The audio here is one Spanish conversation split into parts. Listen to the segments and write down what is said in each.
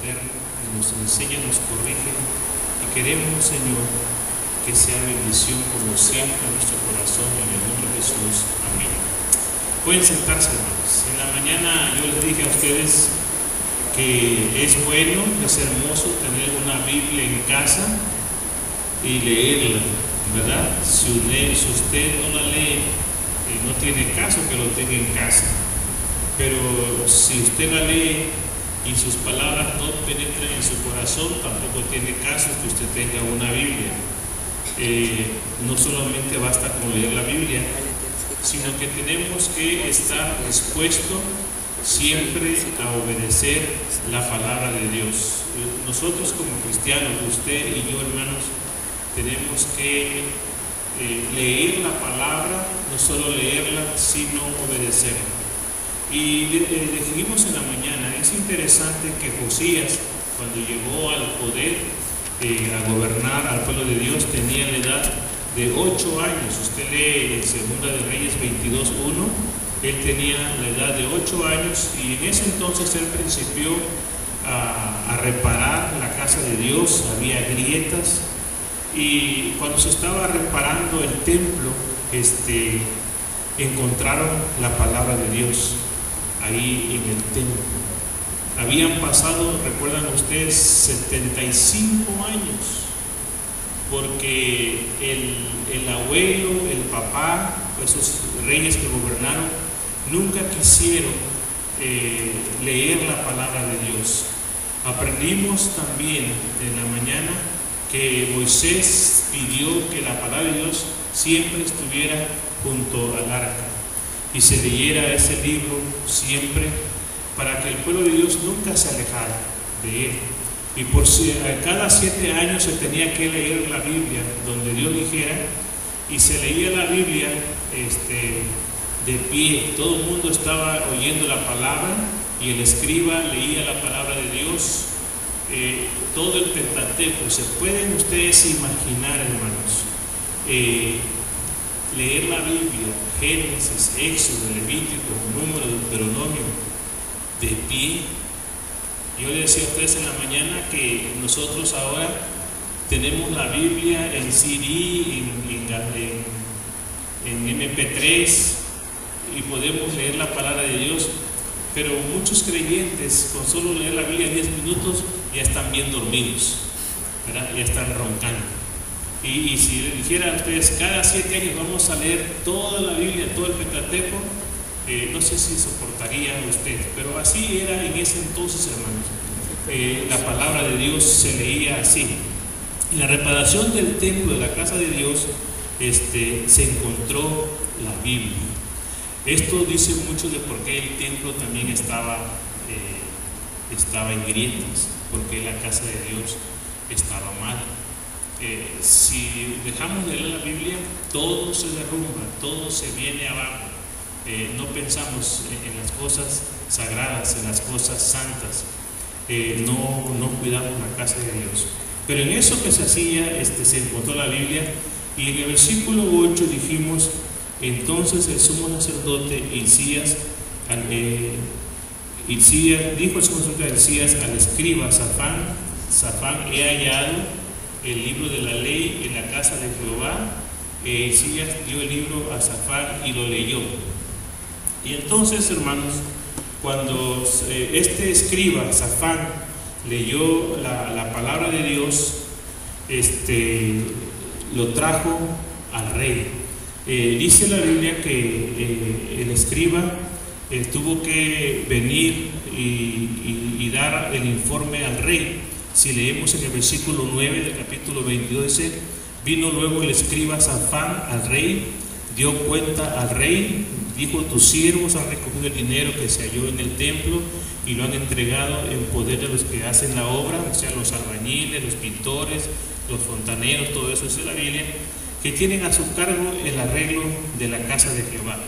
Eterno, nos enseña, nos corrige, y queremos, Señor, que sea bendición como siempre a nuestro corazón, en el nombre de Jesús. Amén. Pueden sentarse, hermanos. En la mañana yo les dije a ustedes que es bueno, es hermoso tener una Biblia en casa y leerla, ¿verdad? Si usted no la lee, no tiene caso que lo tenga en casa. Pero si usted la lee y sus palabras no penetran en su corazón, tampoco tiene caso que usted tenga una Biblia. No solamente basta con leer la Biblia, sino que tenemos que estar dispuestos siempre a obedecer la palabra de Dios. Nosotros como cristianos, usted y yo, hermanos, tenemos que leer la palabra, no solo leerla, sino obedecerla. Y dijimos en la mañana, es interesante que Josías, cuando llegó al poder, a gobernar al pueblo de Dios, tenía la edad de 8 años. Usted lee en Segunda de Reyes 22:1, él tenía la edad de 8 años, y en ese entonces él principió a reparar la casa de Dios. Había grietas, y cuando se estaba reparando el templo, encontraron la palabra de Dios ahí en el templo. Habían pasado, recuerdan ustedes, 75 años, porque el abuelo, el papá, esos reyes que gobernaron, nunca quisieron leer la palabra de Dios. Aprendimos también en la mañana que Moisés pidió que la palabra de Dios siempre estuviera junto al arca y se leyera ese libro siempre, para que el pueblo de Dios nunca se alejara de él. Y cada 7 años se tenía que leer la Biblia donde Dios dijera, y se leía la Biblia de pie. Todo el mundo estaba oyendo la palabra y el escriba leía la palabra de Dios. Todo el Pentateuco. ¿Se pueden ustedes imaginar, hermanos? Leer la Biblia, Génesis, Éxodo, Levítico, Número, Deuteronomio, de pie. Yo le decía a ustedes en la mañana que nosotros ahora tenemos la Biblia en CD, en MP3, y podemos leer la palabra de Dios, pero muchos creyentes con solo leer la Biblia 10 minutos ya están bien dormidos, ¿verdad? Ya están roncando. Y si le dijera a ustedes, cada 7 años vamos a leer toda la Biblia, todo el Pentateuco, no sé si soportaría usted, pero así era en ese entonces, hermanos. La palabra de Dios se leía así. En la reparación del templo de la casa de Dios, se encontró la Biblia. Esto dice mucho de por qué el templo también estaba en grietas, porque la casa de Dios estaba mal. Si dejamos de leer la Biblia, todo se derrumba, todo se viene abajo. No pensamos en las cosas sagradas, en las cosas santas, no cuidamos la casa de Dios. Pero en eso que se hacía, se encontró la Biblia, y en el versículo 8 dijimos, entonces el sumo sacerdote Hilcías dijo el sumo sacerdote Hilcías al escriba Safán, he hallado el libro de la ley en la casa de Jehová. Hilcías dio el libro a Safán y lo leyó. Y entonces, hermanos, cuando este escriba, Safán, leyó la palabra de Dios, lo trajo al rey. Dice la Biblia que el escriba tuvo que venir y dar el informe al rey. Si leemos en el versículo 9 del capítulo 22, dice, vino luego el escriba Safán al rey, dio cuenta al rey, dijo, tus siervos han recogido el dinero que se halló en el templo y lo han entregado en poder de los que hacen la obra, o sea, los albañiles, los pintores, los fontaneros, todo eso es de la Biblia, que tienen a su cargo el arreglo de la casa de Jehová.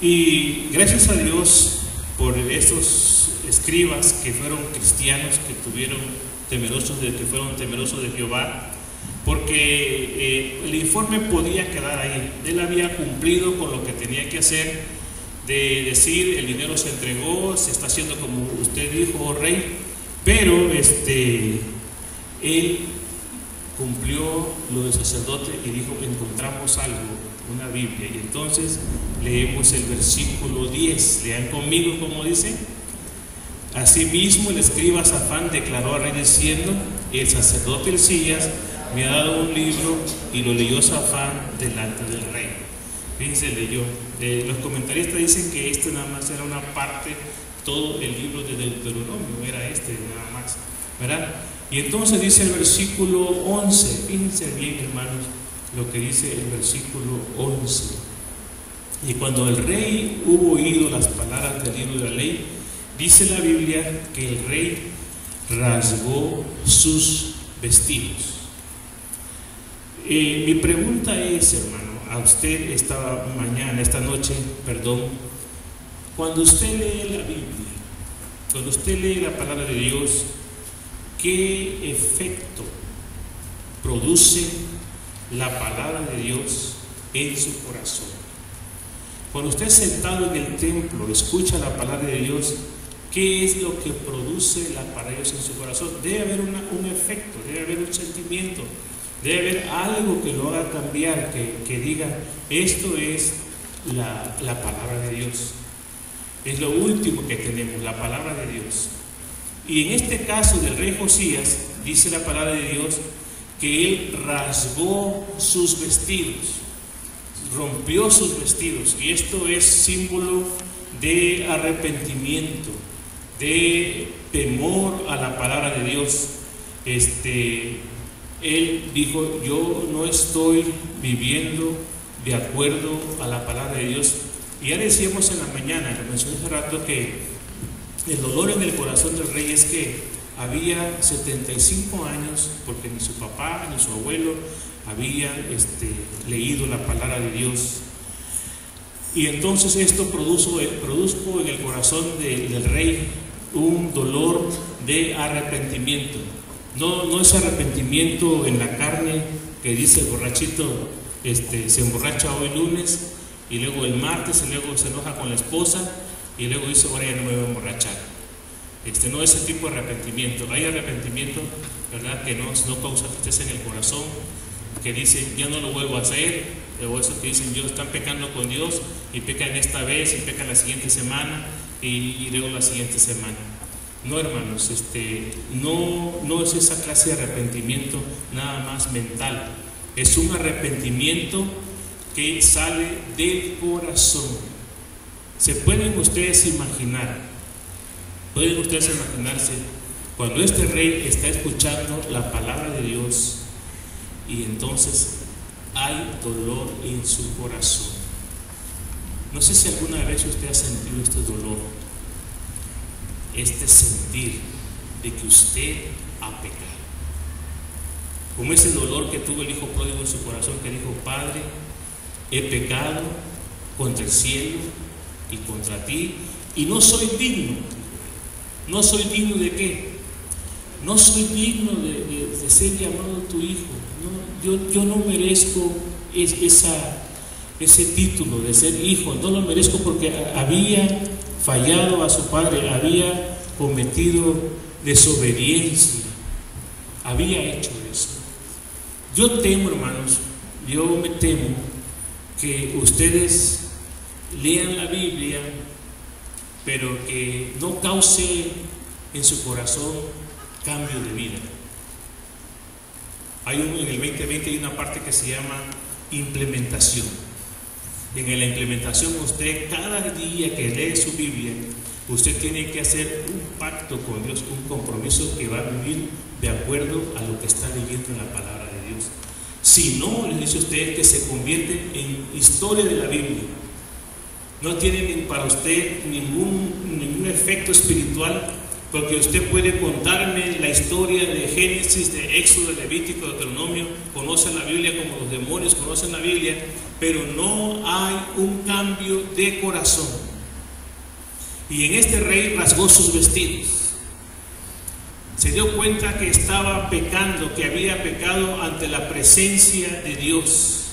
Y gracias a Dios por estos escribas que fueron cristianos, que fueron temerosos de Jehová, porque el informe podía quedar ahí. Él había cumplido con lo que tenía que hacer, de decir, el dinero se entregó, se está haciendo como usted dijo, oh rey, Pero él cumplió lo de sacerdote y dijo: encontramos algo, una Biblia. Y entonces leemos el versículo 10. Lean conmigo como dice: asimismo el escriba Safán declaró al rey diciendo: el sacerdote Hilcías me ha dado un libro. Y lo leyó Safán delante del rey. Fíjense, leyó. Los comentaristas dicen que esto nada más era una parte, todo el libro de Deuteronomio era nada más, ¿verdad? Y entonces dice el versículo 11, fíjense bien, hermanos, lo que dice el versículo 11. Y cuando el rey hubo oído las palabras del libro de la ley, dice la Biblia que el rey rasgó sus vestidos. Mi pregunta es, hermano, a usted esta noche, cuando usted lee la Biblia, cuando usted lee la palabra de Dios, ¿qué efecto produce la palabra de Dios en su corazón? Cuando usted sentado en el templo escucha la palabra de Dios, ¿qué es lo que produce la palabra de Dios en su corazón? Debe haber un efecto, debe haber un sentimiento, debe haber algo que lo haga cambiar, que diga: esto es la palabra de Dios. Es lo último que tenemos, la palabra de Dios. Y en este caso del rey Josías, dice la palabra de Dios que él rasgó sus vestidos, rompió sus vestidos. Y esto es símbolo de arrepentimiento, de temor a la palabra de Dios. Él dijo: yo no estoy viviendo de acuerdo a la palabra de Dios. Y ya decíamos en la mañana, lo mencioné hace rato, que el dolor en el corazón del rey es que había 75 años, porque ni su papá ni su abuelo habían leído la palabra de Dios. Y entonces esto produjo en el corazón del rey un dolor de arrepentimiento. No es arrepentimiento en la carne, que dice el borrachito, se emborracha hoy lunes, y luego el martes, y luego se enoja con la esposa, y luego dice: ahora ya no me voy a emborrachar. No ese tipo de arrepentimiento. Hay arrepentimiento, ¿verdad?, que no causa tristeza en el corazón, que dice: ya no lo vuelvo a hacer. O esos que dicen: yo están pecando con Dios, y pecan esta vez, y pecan la siguiente semana, y luego la siguiente semana. No, hermanos, no es esa clase de arrepentimiento nada más mental. Es un arrepentimiento que sale del corazón. ¿Se pueden ustedes imaginar? ¿Pueden ustedes imaginarse cuando este rey está escuchando la palabra de Dios y entonces hay dolor en su corazón? No sé si alguna vez usted ha sentido este dolor, este sentir de que usted ha pecado. Como ese dolor que tuvo el hijo pródigo en su corazón, que dijo: Padre, he pecado contra el cielo y contra ti, y no soy digno. ¿No soy digno de qué? No soy digno de ser llamado tu hijo. No, yo no merezco ese título de ser hijo. No lo merezco porque había fallado a su padre, había cometido desobediencia, había hecho eso. Yo temo, hermanos, yo me temo que ustedes lean la Biblia, pero que no cause en su corazón cambio de vida. En el 2020 hay una parte que se llama implementación. En la implementación, usted cada día que lee su Biblia, usted tiene que hacer un pacto con Dios, un compromiso que va a vivir de acuerdo a lo que está leyendo en la palabra de Dios. Si no, le dice usted que se convierte en historia de la Biblia. No tiene para usted ningún efecto espiritual, porque usted puede contarme la historia de Génesis, de Éxodo, de Levítico, de Deuteronomio, conoce la Biblia como los demonios conocen la Biblia, pero no hay un cambio de corazón. Y en este rey rasgó sus vestidos. Se dio cuenta que estaba pecando, que había pecado ante la presencia de Dios.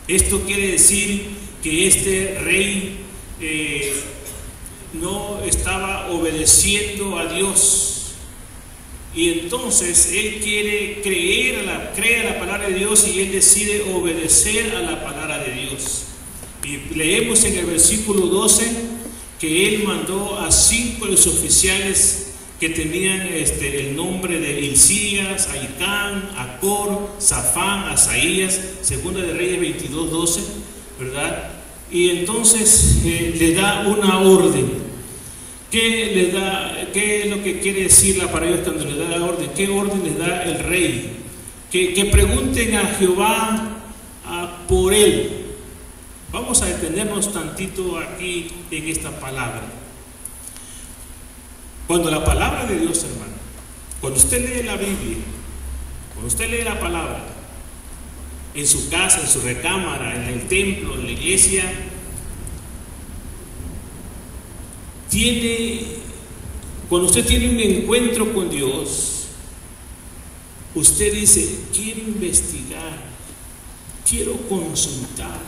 Esto quiere decir que este rey no estaba obedeciendo a Dios. Y entonces él quiere cree a la palabra de Dios y él decide obedecer a la palabra de Dios. Y leemos en el versículo 12 que él mandó a 5 de los oficiales que tenían el nombre de Hilcías, Ahicam, Acor, Safán, Asaías, segunda de Reyes 22:12, ¿verdad? Y entonces le da una orden. ¿Qué es lo que quiere decir la palabra de Dios cuando le da la orden? ¿Qué orden le da el rey? Que pregunten a Jehová por él. Vamos a detenernos tantito aquí en esta palabra. Cuando la palabra de Dios, hermano, cuando usted lee la Biblia, cuando usted lee la palabra, en su casa, en su recámara, en el templo, en la iglesia, cuando usted tiene un encuentro con Dios, usted dice: quiero investigar, quiero consultar,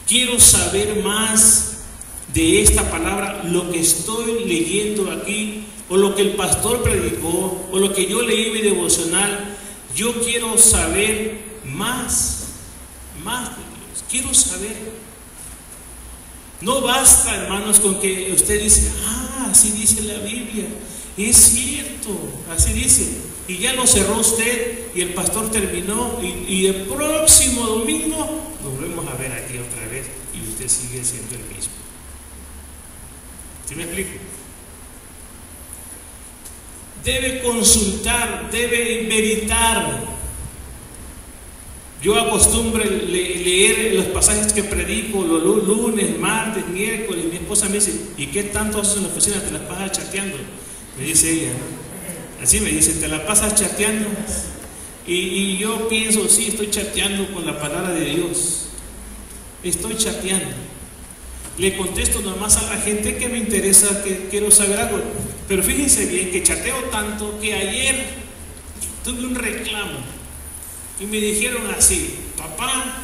quiero saber más de esta palabra, lo que estoy leyendo aquí, o lo que el pastor predicó, o lo que yo leí en mi devocional. Yo quiero saber más de Dios, quiero saber. No basta, hermanos, con que usted dice: así dice la Biblia, es cierto, así dice, y ya lo cerró usted y el pastor terminó, y el próximo domingo nos volvemos a ver aquí otra vez y usted sigue siendo el mismo. ¿Sí me explico? Debe consultar, debe meditar. Yo acostumbro leer los pasajes que predico los lunes, martes, miércoles. Mi esposa me dice: ¿y qué tanto haces en la oficina? ¿Te la pasas chateando? Me dice ella, ¿no? Así me dice: ¿te la pasas chateando? Y yo pienso: sí, estoy chateando con la palabra de Dios. Estoy chateando. Le contesto nomás a la gente que me interesa, que quiero saber algo. Pero fíjense bien que chateo tanto que ayer tuve un reclamo y me dijeron así: papá,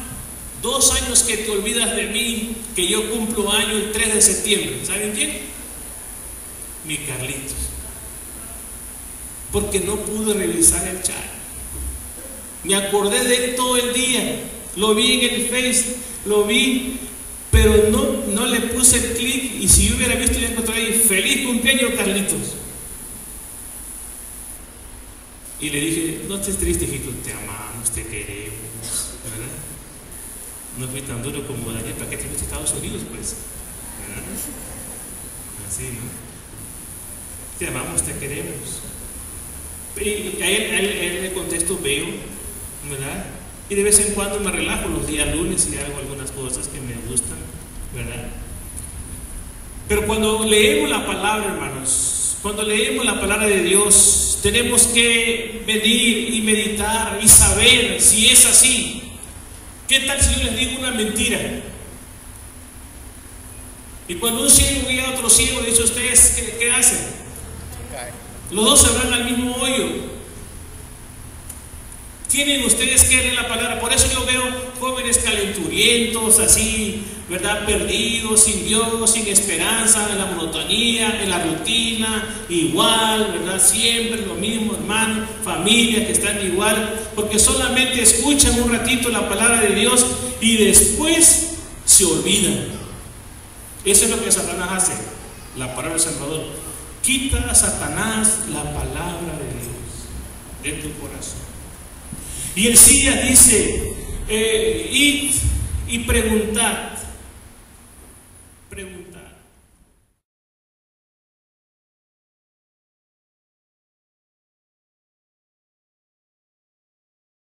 2 años que te olvidas de mí, que yo cumplo año el 3 de septiembre. ¿Saben quién? Mi Carlitos. Porque no pude revisar el chat. Me acordé de él todo el día. Lo vi en el Face, lo vi, pero no le puse el clic. Y si yo hubiera visto, ya encontré ahí: feliz cumpleaños, Carlitos. Y le dije: no estés triste, hijito, te amamos, te queremos, ¿verdad? No fui tan duro como Daniel, ¿para qué te fuiste a Estados Unidos, pues? ¿Verdad? Así, ¿no? Te amamos, te queremos. Y a él le contesto: veo, ¿verdad? Y de vez en cuando me relajo los días lunes y hago algunas cosas que me gustan, ¿verdad? Pero cuando leemos la palabra, hermanos, cuando leemos la palabra de Dios, tenemos que venir y meditar y saber si es así. ¿Qué tal si yo les digo una mentira? Y cuando un ciego guía a otro ciego, le dice: ¿ustedes qué hacen? Los dos se van al mismo hoyo. Tienen ustedes que leer la palabra. Por eso yo veo jóvenes calenturientos, así, ¿verdad? Perdidos, sin Dios, sin esperanza, en la monotonía, en la rutina, igual, ¿verdad? Siempre lo mismo, hermano, familias que están igual, porque solamente escuchan un ratito la palabra de Dios y después se olvidan. Eso es lo que Satanás hace. La palabra del Salvador: quita a Satanás la palabra de Dios de tu corazón. Y el Elías dice: id y preguntad.